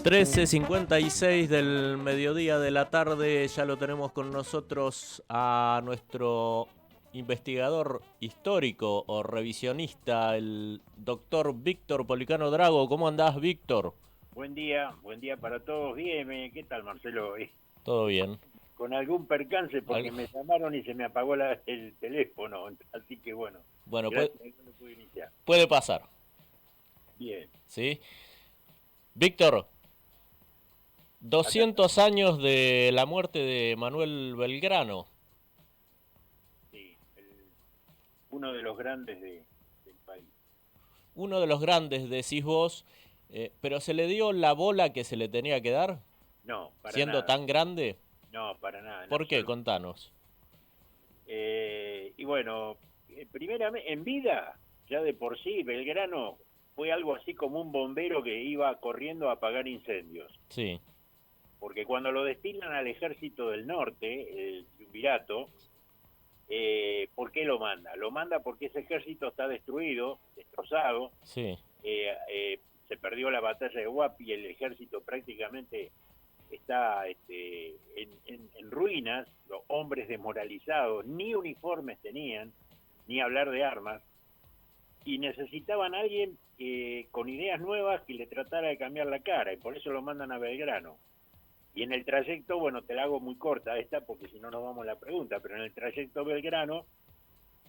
13:56 del mediodía de la tarde, ya lo tenemos con nosotros a nuestro investigador histórico o revisionista, el doctor Víctor Policano Drago. ¿Cómo andás, Víctor? Buen día para todos. Bien, ¿qué tal, Marcelo? Todo bien. Con algún percance porque me llamaron y se me apagó el teléfono, así que bueno. Bueno, gracias, no lo pude iniciar. Puede pasar. Bien. ¿Sí? Víctor, 200 años de la muerte de Manuel Belgrano. Sí, uno de los grandes del país. Uno de los grandes, decís vos, pero ¿se le dio la bola que se le tenía que dar? No, para siendo nada. tan grande. No, para nada. ¿Por qué? Contanos. Y bueno, primeramente, en vida, ya de por sí, Belgrano fue algo así como un bombero que iba corriendo a apagar incendios. Sí. Porque cuando lo destinan al ejército del norte, el triunvirato, ¿por qué lo manda? Lo manda porque ese ejército está destruido, destrozado. Sí. Se perdió la batalla de Huapi, el ejército prácticamente está en ruinas, los hombres desmoralizados, ni uniformes tenían, ni hablar de armas, y necesitaban a alguien con ideas nuevas que le tratara de cambiar la cara, y por eso lo mandan a Belgrano. Y en el trayecto, bueno, te la hago muy corta esta, porque si no nos vamos a la pregunta, pero en el trayecto Belgrano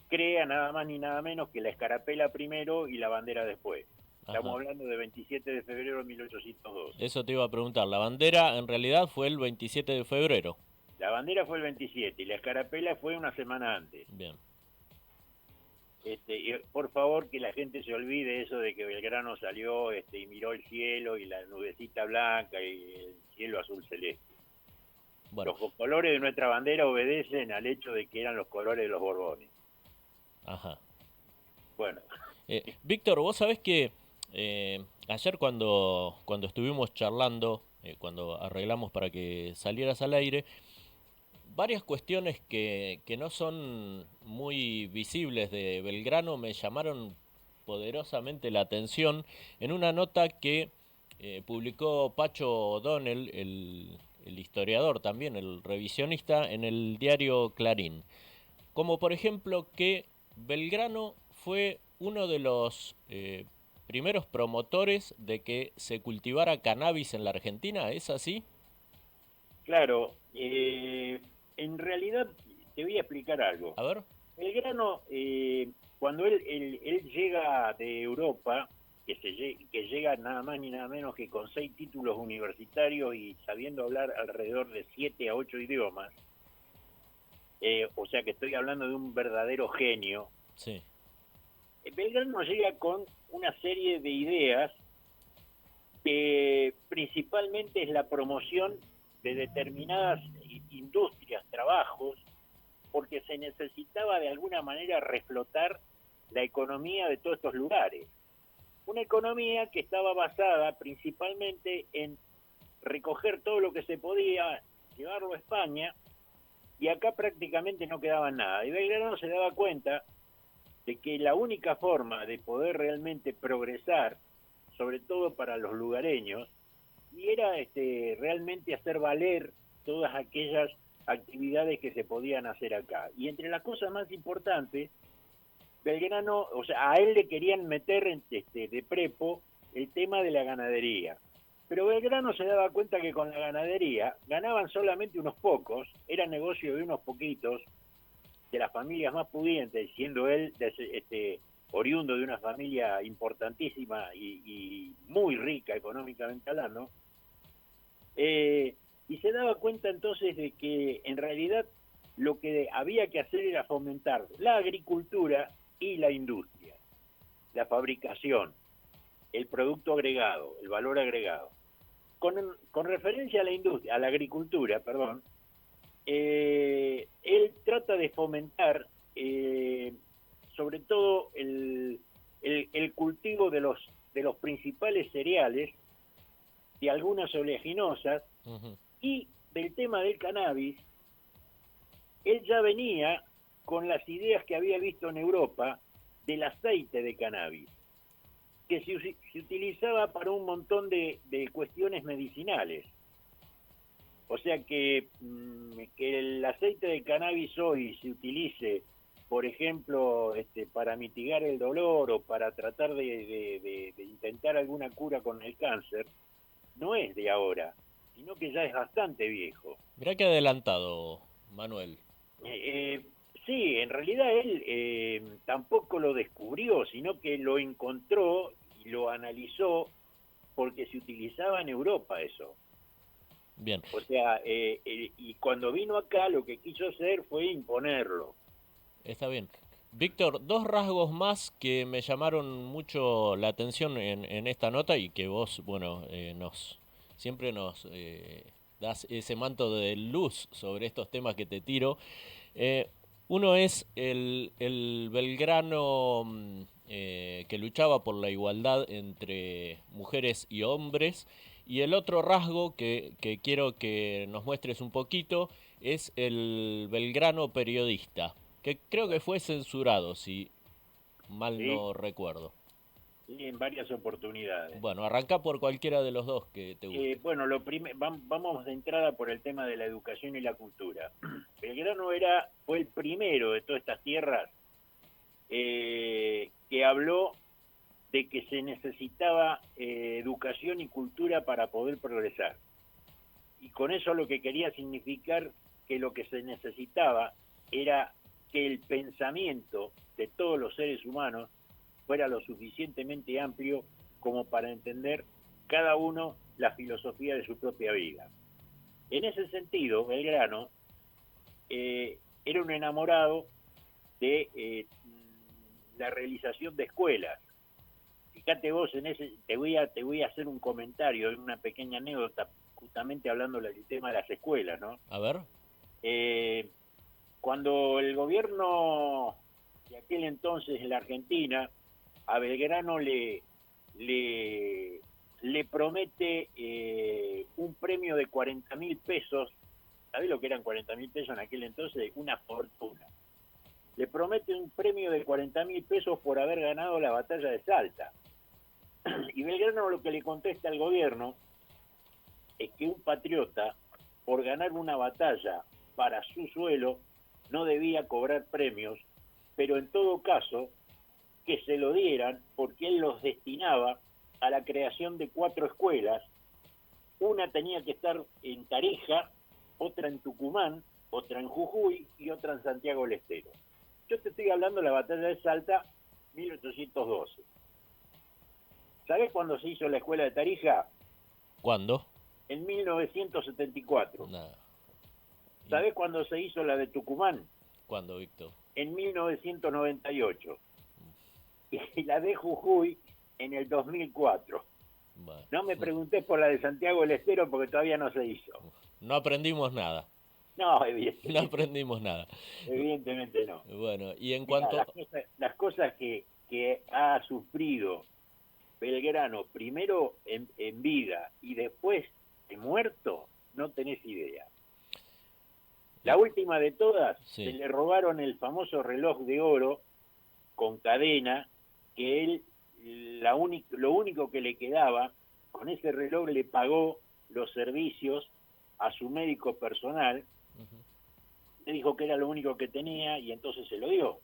crea nada más ni nada menos que la escarapela primero y la bandera después. Estamos hablando de 27 de febrero de 1802. Eso te iba a preguntar. La bandera en realidad fue el 27 de febrero. La bandera fue el 27 y la escarapela fue una semana antes. Bien. Y por favor que la gente se olvide eso de que Belgrano salió y miró el cielo y la nubecita blanca y el cielo azul celeste. Bueno. Los colores de nuestra bandera obedecen al hecho de que eran los colores de los Borbones. Ajá. Bueno. Víctor, vos sabés que ayer cuando estuvimos charlando, cuando arreglamos para que salieras al aire, varias cuestiones que no son muy visibles de Belgrano me llamaron poderosamente la atención en una nota que publicó Pacho O'Donnell, el historiador también, el revisionista, en el diario Clarín. Como por ejemplo que Belgrano fue uno de los primeros promotores de que se cultivara cannabis en la Argentina, ¿es así? Claro, en realidad te voy a explicar algo. A ver. Belgrano, cuando él llega de Europa, que llega nada más ni nada menos que con 6 títulos universitarios y sabiendo hablar alrededor de 7 a 8 idiomas, o sea que estoy hablando de un verdadero genio. Sí. Belgrano llega con una serie de ideas que principalmente es la promoción de determinadas industrias, trabajos, porque se necesitaba de alguna manera reflotar la economía de todos estos lugares. Una economía que estaba basada principalmente en recoger todo lo que se podía, llevarlo a España, y acá prácticamente no quedaba nada. Y Belgrano se daba cuenta de que la única forma de poder realmente progresar, sobre todo para los lugareños, y era realmente hacer valer todas aquellas actividades que se podían hacer acá. Y entre las cosas más importantes, Belgrano, o sea, a él le querían meter de prepo el tema de la ganadería. Pero Belgrano se daba cuenta que con la ganadería ganaban solamente unos pocos, era negocio de unos poquitos, de las familias más pudientes, siendo él oriundo de una familia importantísima y muy rica económicamente hablando, y se daba cuenta entonces de que en realidad lo que había que hacer era fomentar la agricultura y la industria, la fabricación, el producto agregado, el valor agregado. Con referencia a la industria, a la agricultura, perdón, él trata de fomentar sobre todo el cultivo de los principales cereales, de algunas oleaginosas, y del tema del cannabis. Él ya venía con las ideas que había visto en Europa del aceite de cannabis, que se utilizaba para un montón de cuestiones medicinales. O sea que el aceite de cannabis hoy se utilice, por ejemplo, para mitigar el dolor o para tratar de intentar alguna cura con el cáncer, no es de ahora, sino que ya es bastante viejo. Mirá que adelantado, Manuel. Eh, sí, en realidad él tampoco lo descubrió, sino que lo encontró y lo analizó porque se utilizaba en Europa eso. Bien, O sea, y cuando vino acá lo que quiso hacer fue imponerlo. está bien. Víctor, dos rasgos más que me llamaron mucho la atención en esta nota y que vos, bueno, siempre nos das ese manto de luz sobre estos temas que te tiro. Eh, Uno es el Belgrano que luchaba por la igualdad entre mujeres y hombres. Y el otro rasgo que quiero que nos muestres un poquito es el Belgrano periodista, que creo que fue censurado, si mal ¿Sí? no recuerdo. Sí, en varias oportunidades. Bueno, arranca por cualquiera de los dos que te guste. Bueno, vamos de entrada por el tema de la educación y la cultura. Belgrano fue el primero de todas estas tierras que habló de que se necesitaba educación y cultura para poder progresar. Y con eso lo que quería significar que lo que se necesitaba era que el pensamiento de todos los seres humanos fuera lo suficientemente amplio como para entender cada uno la filosofía de su propia vida. En ese sentido, Belgrano era un enamorado de la realización de escuelas. Fíjate vos, te voy a hacer un comentario, una pequeña anécdota, justamente hablando del tema de las escuelas, ¿no? A ver. Eh, Cuando el gobierno de aquel entonces en la Argentina a Belgrano le promete un premio de 40.000 pesos. ¿Sabés lo que eran 40.000 pesos en aquel entonces? Una fortuna. Le promete un premio de 40.000 pesos por haber ganado la batalla de Salta. Y Belgrano lo que le contesta al gobierno es que un patriota, por ganar una batalla para su suelo, no debía cobrar premios, pero en todo caso que se lo dieran porque él los destinaba a la creación de 4 escuelas. Una tenía que estar en Tarija, otra en Tucumán, otra en Jujuy y otra en Santiago del Estero. Yo te estoy hablando de la batalla de Salta, 1812. ¿Sabés cuándo se hizo la escuela de Tarija? ¿Cuándo? En 1974. Nada. ¿Sabés cuándo se hizo la de Tucumán? ¿Cuándo, Víctor? En 1998. Y la de Jujuy en el 2004. Bueno. No me preguntés por la de Santiago del Estero porque todavía no se hizo. No aprendimos nada. No, No evidentemente, aprendimos nada. evidentemente no. Bueno, y en Mirá, cuanto... las cosas que ha sufrido Belgrano, primero en vida y después de muerto, no tenés idea. La última de todas, Sí. se le robaron el famoso reloj de oro con cadena, que él, lo único que le quedaba, con ese reloj le pagó los servicios a su médico personal, le dijo que era lo único que tenía y entonces se lo dio.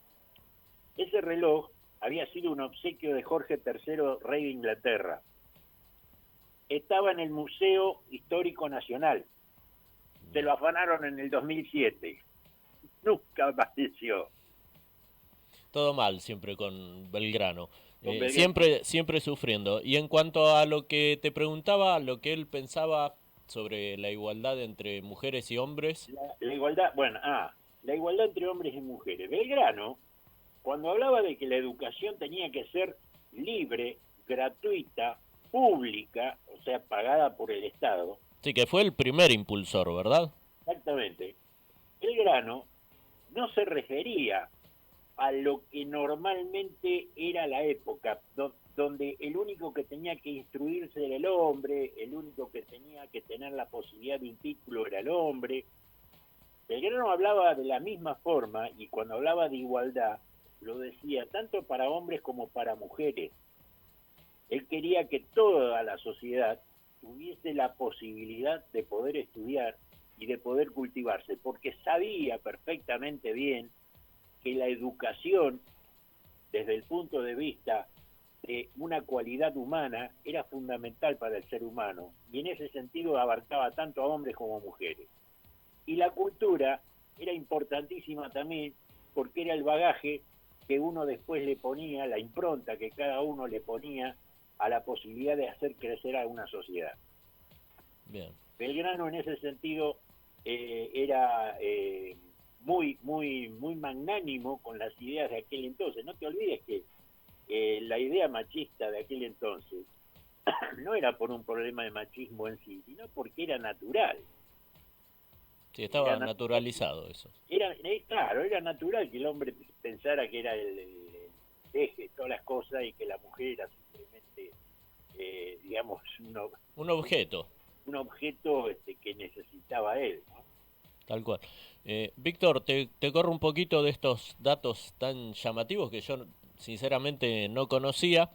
Ese reloj había sido un obsequio de Jorge III, rey de Inglaterra. Estaba en el Museo Histórico Nacional. Se lo afanaron en el 2007. Nunca apareció. Todo mal siempre con Belgrano. Con Belgrano. Siempre sufriendo. Y en cuanto a lo que te preguntaba, lo que él pensaba sobre la igualdad entre mujeres y hombres. La igualdad, bueno, la igualdad entre hombres y mujeres. Belgrano, cuando hablaba de que la educación tenía que ser libre, gratuita, pública, o sea, pagada por el Estado. Sí, que fue el primer impulsor, ¿verdad? Exactamente. Belgrano no se refería a lo que normalmente era la época, donde el único que tenía que instruirse era el hombre, el único que tenía que tener la posibilidad de un título era el hombre. Belgrano hablaba de la misma forma y cuando hablaba de igualdad lo decía tanto para hombres como para mujeres. Él quería que toda la sociedad tuviese la posibilidad de poder estudiar y de poder cultivarse, porque sabía perfectamente bien que la educación, desde el punto de vista de una cualidad humana, era fundamental para el ser humano, y en ese sentido abarcaba tanto a hombres como a mujeres. Y la cultura era importantísima también porque era el bagaje que uno después le ponía, la impronta que cada uno le ponía a la posibilidad de hacer crecer a una sociedad. Bien. Belgrano en ese sentido era muy magnánimo con las ideas de aquel entonces. No te olvides que la idea machista de aquel entonces no era por un problema de machismo en sí, sino porque era natural. Sí, estaba naturalizado eso. Claro, era natural que el hombre pensara que era el eje de todas las cosas y que la mujer era simplemente, digamos, Un objeto. un objeto que necesitaba él, ¿no? Tal cual. Víctor, te corro un poquito de estos datos tan llamativos que yo sinceramente no conocía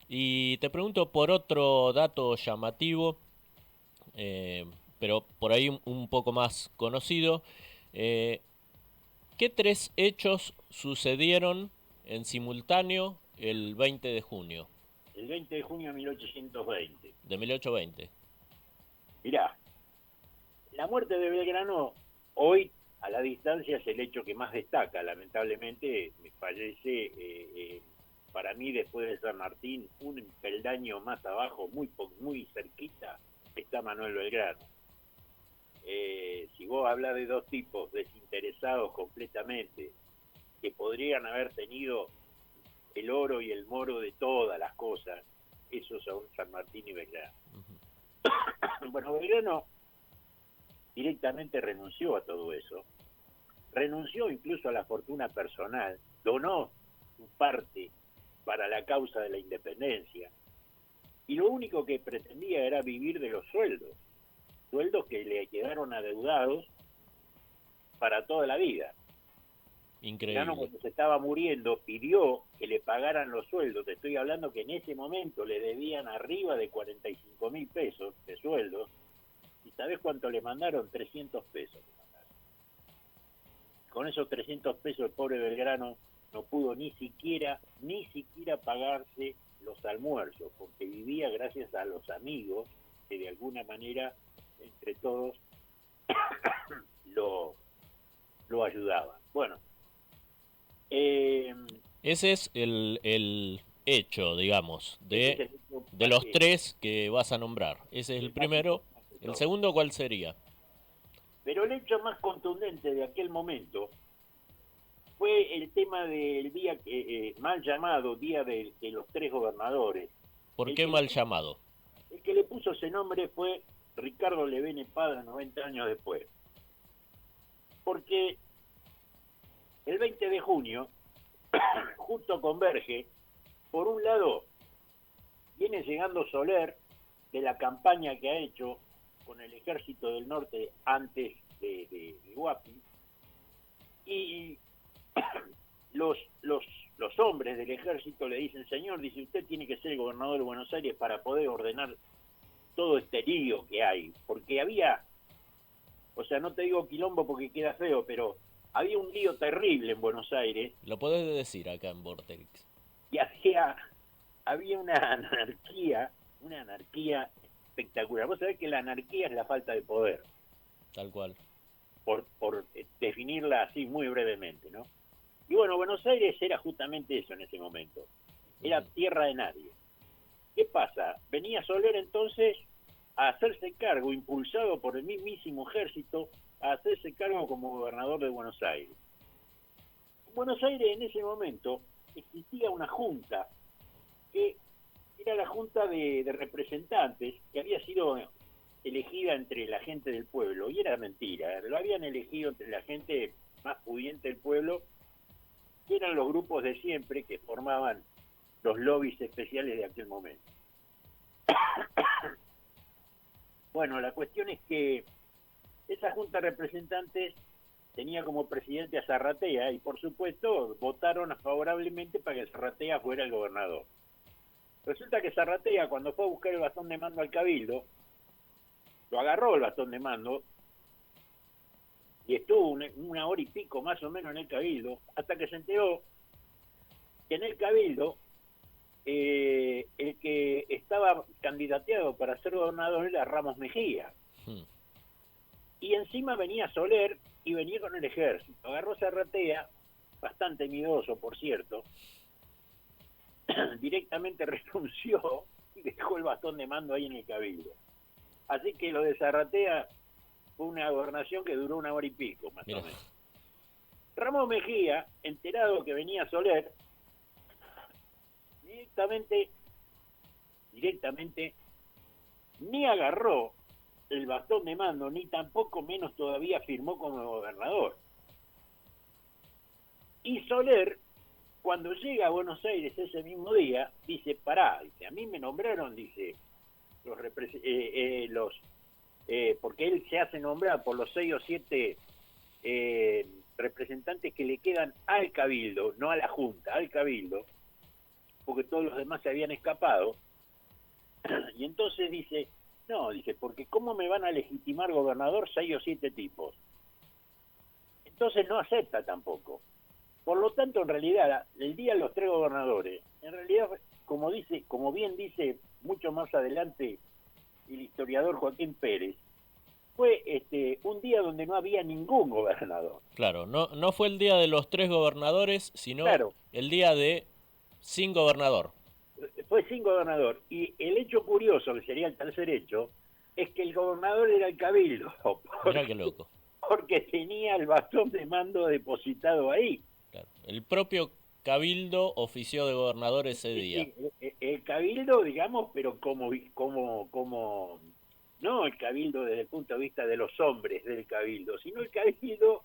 y te pregunto por otro dato llamativo, eh, pero por ahí un poco más conocido. Eh, ¿Qué tres hechos sucedieron en simultáneo el 20 de junio El 20 de junio de 1820. de 1820? Mirá, la muerte de Belgrano hoy a la distancia es el hecho que más destaca. Lamentablemente me fallece, para mí después de San Martín, un peldaño más abajo, muy cerquita, está Manuel Belgrano. Si vos hablas de dos tipos desinteresados completamente, que podrían haber tenido el oro y el moro de todas las cosas, esos son San Martín y Belgrano. Bueno, Belgrano directamente renunció a todo eso, renunció incluso a la fortuna personal, donó su parte para la causa de la independencia, y lo único que pretendía era vivir de los sueldos que le quedaron adeudados para toda la vida. Belgrano, Increíble. cuando se estaba muriendo, pidió que le pagaran los sueldos. Te estoy hablando que en ese momento le debían arriba de 45.000 pesos de sueldos. ¿Y sabés cuánto le mandaron? 300 pesos. Con esos 300 pesos el pobre Belgrano no pudo ni siquiera pagarse los almuerzos, porque vivía gracias a los amigos que de alguna manera, entre todos, lo ayudaban. Bueno, Ese es el hecho, digamos, ese es el de los tres que vas a nombrar. Ese es el más primero. importante de ¿El todo. segundo cuál sería? Pero el hecho más contundente de aquel momento fue el tema del día mal llamado Día de los Tres Gobernadores. ¿Por El qué que, mal llamado? el que le puso ese nombre fue Ricardo Levene Padre 90 años después. Porque el 20 de junio, justo converge, por un lado, viene llegando Soler de la campaña que ha hecho con el ejército del norte antes de Huapi, y los hombres del ejército le dicen: señor, dice, usted tiene que ser el gobernador de Buenos Aires para poder ordenar todo este lío que hay, porque había, o sea, no te digo quilombo porque queda feo, pero había un lío terrible en Buenos Aires, Lo podés decir acá en Vortex. y había una anarquía espectacular. Vos sabés que la anarquía es la falta de poder, Tal cual. por definirla así muy brevemente, ¿no? Y bueno, Buenos Aires era justamente eso en ese momento, era tierra de nadie. ¿Qué pasa? Venía Soler entonces a hacerse cargo, impulsado por el mismísimo ejército, a hacerse cargo como gobernador de Buenos Aires. En Buenos Aires en ese momento existía una junta, que era la junta de representantes, que había sido elegida entre la gente del pueblo, y era mentira, lo habían elegido entre la gente más pudiente del pueblo, que eran los grupos de siempre que formaban los lobbies especiales de aquel momento. Bueno, la cuestión es que esa junta de representantes tenía como presidente a Zarratea, y por supuesto votaron favorablemente para que Zarratea fuera el gobernador. Resulta que Zarratea, cuando fue a buscar el bastón de mando al Cabildo, lo agarró el bastón de mando y estuvo una hora y pico más o menos en el Cabildo, hasta que se enteró que en el Cabildo el que estaba candidateado para ser gobernador era Ramos Mejía. Hmm. Y encima venía Soler y venía con el ejército. Agarró Zarratea, bastante miedoso, por cierto, directamente renunció y dejó el bastón de mando ahí en el Cabildo. Así que lo de Zarratea fue una gobernación que duró una hora y pico, más Mira. o menos. Ramos Mejía, enterado que venía Soler, directamente ni agarró el bastón de mando, ni tampoco menos todavía firmó como gobernador. Y Soler, cuando llega a Buenos Aires ese mismo día, dice, pará, dice, a mí me nombraron, dice, porque él se hace nombrar por los 6 o 7 representantes que le quedan al Cabildo, no a la Junta, al Cabildo, porque todos los demás se habían escapado. Y entonces dice, no, dice, porque ¿cómo me van a legitimar gobernador 6 o 7 tipos? Entonces no acepta tampoco. Por lo tanto, en realidad, el día de los 3 gobernadores, en realidad, como bien dice mucho más adelante el historiador Joaquín Pérez, fue un día donde no había ningún gobernador. Claro, no fue el día de los 3 gobernadores, sino Claro, el día de sin gobernador. fue sin gobernador. Y el hecho curioso, que sería el tercer hecho, es que el gobernador era el Cabildo, Mirá qué loco. porque tenía el bastón de mando depositado ahí. Claro. El propio Cabildo ofició de gobernador ese día. Sí, el Cabildo, digamos, pero no el Cabildo desde el punto de vista de los hombres del Cabildo, sino el Cabildo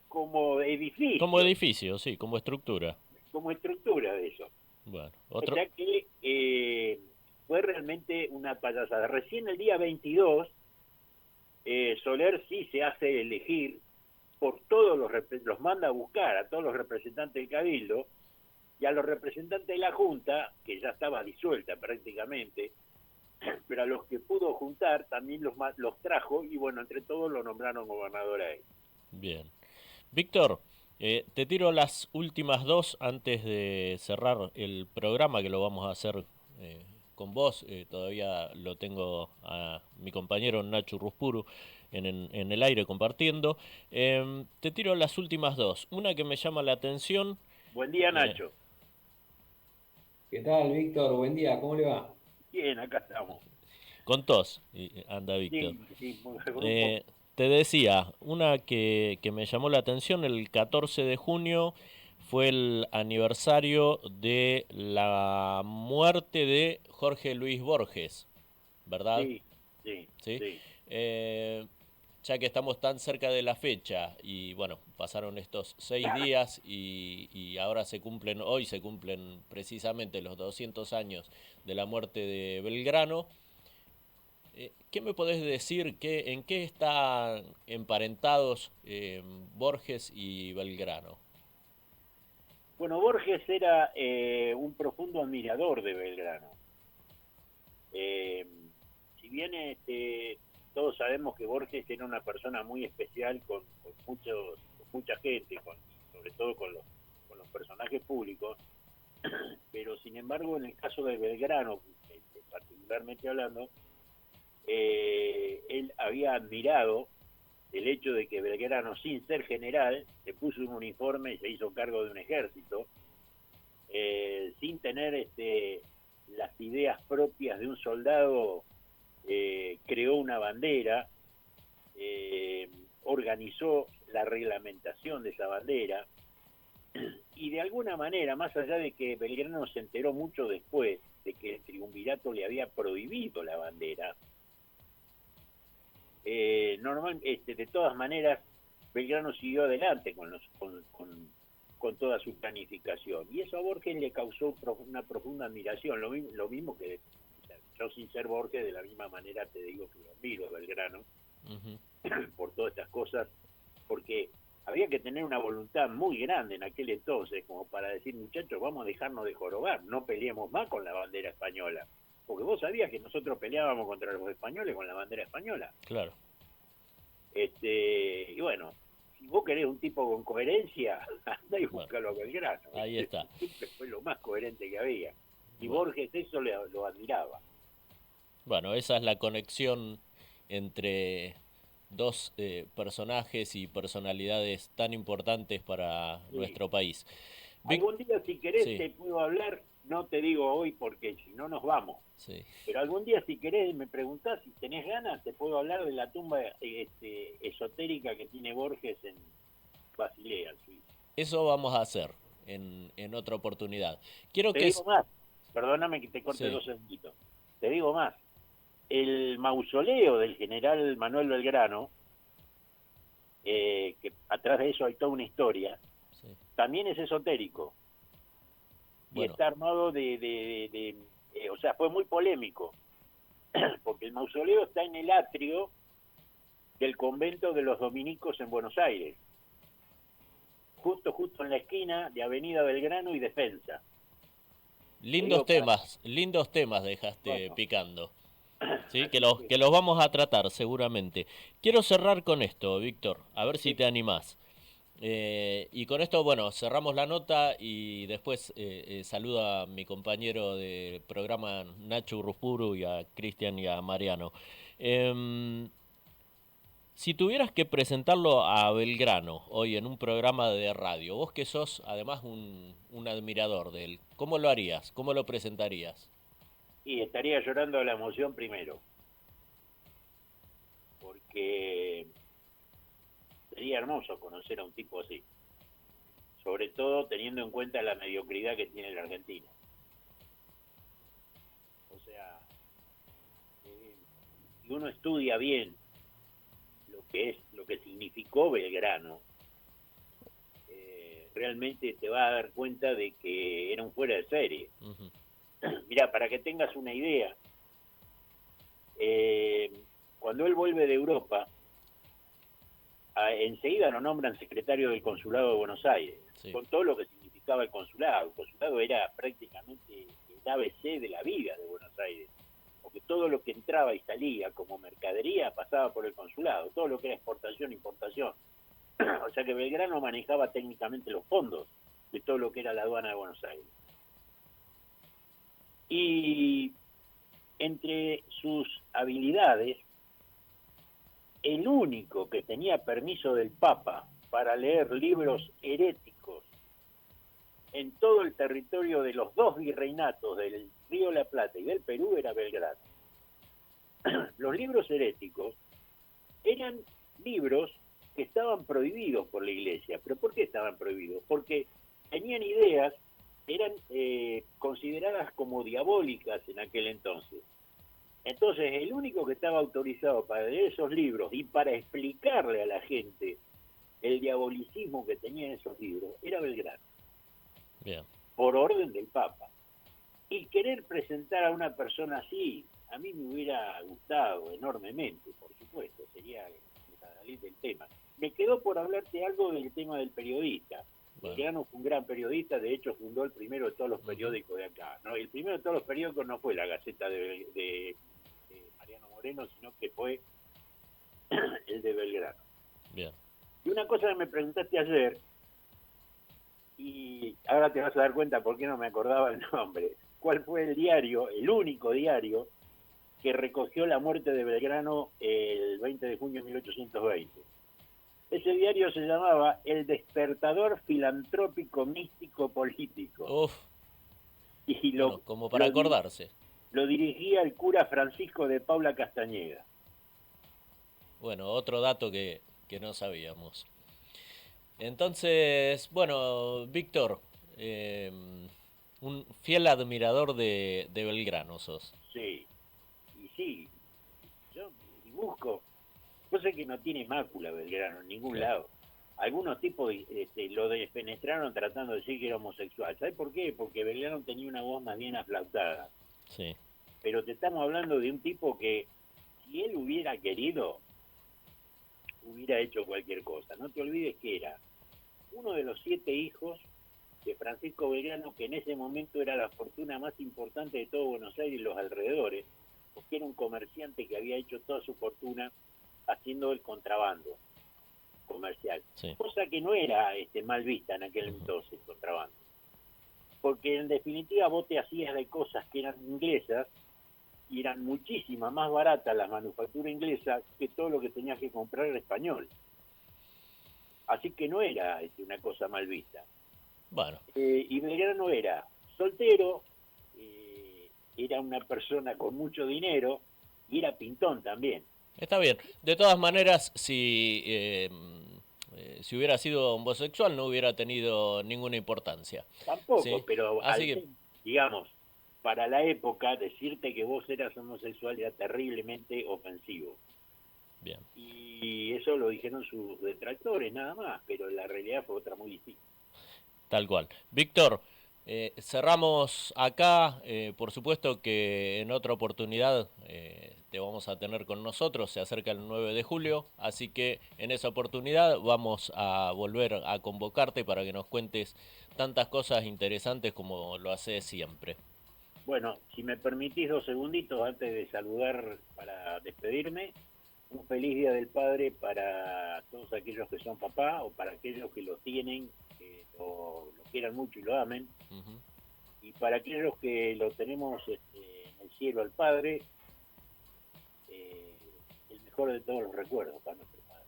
como Como edificio, edificio, sí, como estructura. como estructura de eso. Bueno, O otro. sea que fue realmente una payasada. Recién el día 22, Soler sí se hace elegir por todos los manda a buscar a todos los representantes del Cabildo y a los representantes de la Junta, que ya estaba disuelta prácticamente, pero a los que pudo juntar también los trajo y bueno, entre todos lo nombraron gobernador a él. Bien. Víctor, te tiro las últimas dos antes de cerrar el programa, que lo vamos a hacer con vos. Todavía lo tengo a mi compañero Nacho Ruspuru en el aire compartiendo. Te tiro las últimas dos. Una que me llama la atención. Buen día, eh, Nacho. ¿Qué tal, Víctor? Buen día, ¿cómo le va? Bien, acá estamos. con tos, anda Víctor. Sí, sí, con un poco. Eh, Te decía, una que me llamó la atención, el 14 de junio fue el aniversario de la muerte de Jorge Luis Borges, ¿verdad? Sí, sí, ¿Sí? sí. Eh, ya que estamos tan cerca de la fecha y bueno, pasaron estos 6 días y ahora hoy se cumplen precisamente los 200 años de la muerte de Belgrano. ¿Qué me podés decir? ¿En qué están emparentados Borges y Belgrano? Bueno, Borges era un profundo admirador de Belgrano. Eh, si bien todos sabemos que Borges era una persona muy especial con mucha gente, sobre todo con los personajes públicos, pero sin embargo en el caso de Belgrano, particularmente hablando, él había admirado el hecho de que Belgrano, sin ser general, se puso un uniforme y se hizo cargo de un ejército, sin tener las ideas propias de un soldado, creó una bandera, organizó la reglamentación de esa bandera, y de alguna manera, más allá de que Belgrano se enteró mucho después de que el triunvirato le había prohibido la bandera, de todas maneras Belgrano siguió adelante con toda su planificación, y eso a Borges le causó una profunda admiración, lo mismo que yo, sin ser Borges, de la misma manera te digo que lo admiro a Belgrano Ujú. por todas estas cosas, porque había que tener una voluntad muy grande en aquel entonces como para decir, muchachos, vamos a dejarnos de jorobar, no peleemos más con la bandera española. Porque vos sabías que nosotros peleábamos contra los españoles con la bandera española. Claro. Y bueno, si vos querés un tipo con coherencia, andá y búscalo a Belgrano. Ahí está. Siempre fue lo más coherente que había. Y Bueno. Borges eso lo admiraba. Bueno, esa es la conexión entre dos personajes y personalidades tan importantes para Sí. nuestro país. Algún día, si querés, Sí. te puedo hablar, no te digo hoy porque si no nos vamos. Sí. Pero algún día, si querés, me preguntás, si tenés ganas, te puedo hablar de la tumba esotérica que tiene Borges en Basilea, en Suiza. Eso vamos a hacer en otra oportunidad. Quiero Te que... digo más, perdóname que te corte Sí. 2 segunditos. Te digo más, el mausoleo del general Manuel Belgrano, que atrás de eso hay toda una historia, Sí. también es esotérico. Y Bueno. está armado o sea, fue muy polémico, porque el mausoleo está en el atrio del convento de los dominicos en Buenos Aires, justo en la esquina de Avenida Belgrano y Defensa. Lindos temas dejaste Bueno. picando. Sí, Así que los vamos a tratar seguramente. Quiero cerrar con esto, Víctor, a ver si Sí. te animás. Y con esto, bueno, cerramos la nota y después saludo a mi compañero de programa Nacho Urrupuru y a Cristian y a Mariano. Si tuvieras que presentarlo a Belgrano hoy en un programa de radio, vos que sos además un admirador de él, ¿cómo lo harías? ¿Cómo lo presentarías? Y estaría llorando de la emoción primero, porque sería hermoso conocer a un tipo así, sobre todo teniendo en cuenta la mediocridad que tiene la Argentina. O sea, si uno estudia bien lo que significó Belgrano, realmente te va a dar cuenta de que era un fuera de serie. Uh-huh. Mirá, para que tengas una idea, cuando él vuelve de Europa, enseguida lo nombran secretario del Consulado de Buenos Aires, Sí. con todo lo que significaba el consulado. El consulado era prácticamente el ABC de la vida de Buenos Aires, porque todo lo que entraba y salía como mercadería pasaba por el consulado, todo lo que era exportación, importación. O sea que Belgrano manejaba técnicamente los fondos de todo lo que era la aduana de Buenos Aires. Y entre sus habilidades, el único que tenía permiso del Papa para leer libros heréticos en todo el territorio de los dos virreinatos del Río de la Plata y del Perú era Belgrano. Los libros heréticos eran libros que estaban prohibidos por la Iglesia. ¿Pero por qué estaban prohibidos? Porque tenían ideas, eran consideradas como diabólicas en aquel entonces. Entonces, el único que estaba autorizado para leer esos libros y para explicarle a la gente el diabolicismo que tenían esos libros era Belgrano. Bien. Por orden del Papa. Y querer presentar a una persona así, a mí me hubiera gustado enormemente, por supuesto, sería salir del tema. Me quedó por hablarte algo del tema del periodista. Bueno. Belgrano fue un gran periodista, de hecho fundó el primero de todos los periódicos de acá. ¿No? El primero de todos los periódicos no fue la Gaceta de Mariano Moreno, sino que fue el de Belgrano. Bien. Y una cosa que me preguntaste ayer, y ahora te vas a dar cuenta por qué no me acordaba el nombre. ¿Cuál fue el diario, el único diario, que recogió la muerte de Belgrano el 20 de junio de 1820? Ese diario se llamaba El Despertador Filantrópico Místico Político. Uf. Y Bueno, como para acordarse. Lo dirigía el cura Francisco de Paula Castañeda. Bueno, otro dato que no sabíamos. Entonces, bueno, Víctor, un fiel admirador de Belgrano sos. Sí, y sí, yo busco, yo sé que no tiene mácula Belgrano en ningún lado. Algunos tipos lo defenestraron tratando de decir que era homosexual. ¿Sabes por qué? Porque Belgrano tenía una voz más bien aflautada. Sí. Pero te estamos hablando de un tipo que, si él hubiera querido, hubiera hecho cualquier cosa. No te olvides que era uno de los 7 hijos de Francisco Belgrano, que en ese momento era la fortuna más importante de todo Buenos Aires y los alrededores, porque era un comerciante que había hecho toda su fortuna haciendo el contrabando comercial, Sí. cosa que no era mal vista en aquel entonces, el contrabando, porque en definitiva vos te hacías de cosas que eran inglesas y eran muchísimas más baratas las manufacturas inglesas que todo lo que tenías que comprar era español. Así que no era una cosa mal vista. Bueno, Y Belgrano era soltero, era una persona con mucho dinero y era pintón también. está bien. De todas maneras, si hubiera sido homosexual no hubiera tenido ninguna importancia. Tampoco, ¿Sí? pero Así que, digamos, para la época decirte que vos eras homosexual era terriblemente ofensivo. bien. Y eso lo dijeron sus detractores nada más, pero la realidad fue otra muy distinta. Tal cual. Víctor, cerramos acá. Por supuesto que en otra oportunidad te vamos a tener con nosotros. Se acerca el 9 de julio, así que en esa oportunidad vamos a volver a convocarte para que nos cuentes tantas cosas interesantes como lo haces siempre. Bueno, si me permitís 2 segunditos antes de saludar para despedirme, un feliz Día del Padre para todos aquellos que son papá o para aquellos que lo tienen, que lo quieran mucho y lo amen, Ujú. y para aquellos que lo tenemos en el cielo al Padre, eh, el mejor de todos los recuerdos para nuestro Padre.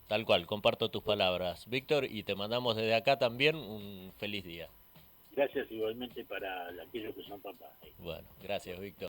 Tal cual, comparto tus palabras, Víctor, y te mandamos desde acá también un feliz día. Gracias igualmente para aquellos que son papás. Bueno, gracias, Víctor.